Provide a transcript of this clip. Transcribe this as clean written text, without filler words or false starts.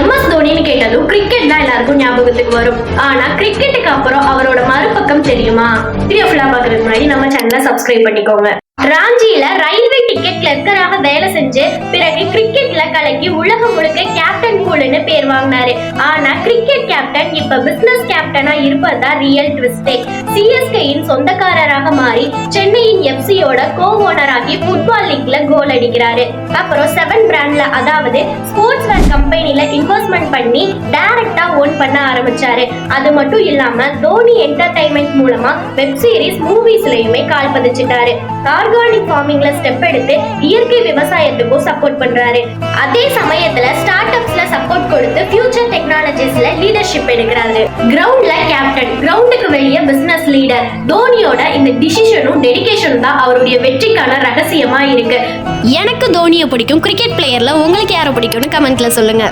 MS தோனின்னு கேட்டதும் cricket தான் எல்லாருக்கும் ஞாபகத்துக்கு வரும். ஆனா கிரிக்கெட்டுக்கு அப்புறம் அவரோட மறுபக்கம் தெரியுமா? வீடியோ ஃபுல்லா பாக்குறதுக்கு முன்னாடி நம்ம சேனலை சப்ஸ்கிரைப் பண்ணிக்கோங்க. ராஞ்சியில ரயில்வே டிக்கெட் கிளர்க்கராக வேலை செஞ்சு பிறகு கிரிக்கெட்ல கலக்கி உலகம் முழுக்க கேப்டன் கூல்னு பேர் வாங்கினாரு. ஆனா கிரிக்கெட் கேப்டன் இப்ப பிசினஸ் கேப்டனா இருப்பதா ரியல் ட்விஸ்டே. CSKயின் சொந்தக்காரராக மாறி சென்னையின் FCயோட கோ ஓனர் ஆகி ஃபுட்பால் லீக்ல கோல் அடிக்கிறாரு. அப்புறம் 7 பிராண்ட்ல அதாவது ஸ்போர்ட்ஸ் வேர் கம்பெனில இன்வெஸ்ட்மெண்ட் பண்ணி டைரக்டா ஓன் பண்ண ஆரம்பிச்சாரு. அது மட்டும் இல்லாம தோனி என்டர்டைன்மெண்ட் மூலமா வெப் சீரிஸ் மூவிஸ்லயுமே கால் பதிச்சிட்டாரு. ஆர்கானிக் ஃபார்மிங்ல ஸ்டெப் எடுத்து இயற்கை விவசாயத்துக்கும் சப்போர்ட் பண்றாரு. அதே சமயத்துல ஸ்டார்ட் அப்ஸ்ல சப்போர்ட் கொடுத்து ஃபியூச்சர் டெக்னாலஜிஸ்ல லீடர்ஷிப் எடுக்கிறாரு. கிரவுண்ட்ல கேப்டன், கிரவுண்டுக்கு வெளியே பிசினஸ் லீடர். தோனியோட இந்த டிசிஷனும் டெடிகேஷனும் தான் அவருடைய வெற்றிக்கான ரகசியமா இருக்கு. எனக்கு தோனியை பிடிக்கும். கிரிக்கெட் பிளேயர்ல உங்களுக்கு யாரை பிடிக்கும்னு கமெண்ட்ல சொல்லுங்க.